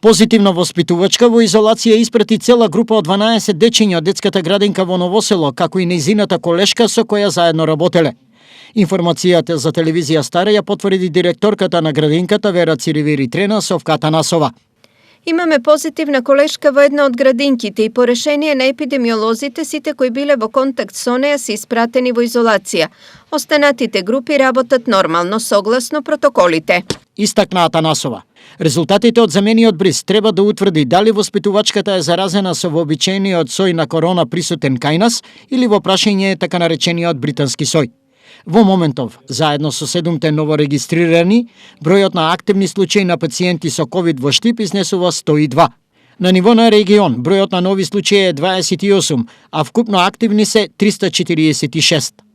Позитивна воспитувачка во изолација испрати цела група од 12 дечиња од детската градинка во Новосело, како и нејзината колешка со која заедно работеле. Информацијата за телевизија Стара ја потврди директорката на градинката Вера Циривири Трена Совка Атанасова. Имаме позитивна колешка во една од градинките и по решение на епидемиолозите сите кои биле во контакт со неа се испратени во изолација. Останатите групи работат нормално согласно протоколите. Истакна Атанасова. Резултатите од замениот бриз треба да утврди дали воспитувачката е заразена со вообичаениот сој на корона присутен кај нас или во прашање е така наречениот британски сој. Во моментов, заедно со 7 новорегистрирани, бројот на активни случаи на пациенти со COVID во Штип изнесува 102. На ниво на регион, бројот на нови случаи е 28, а вкупно активни се 346.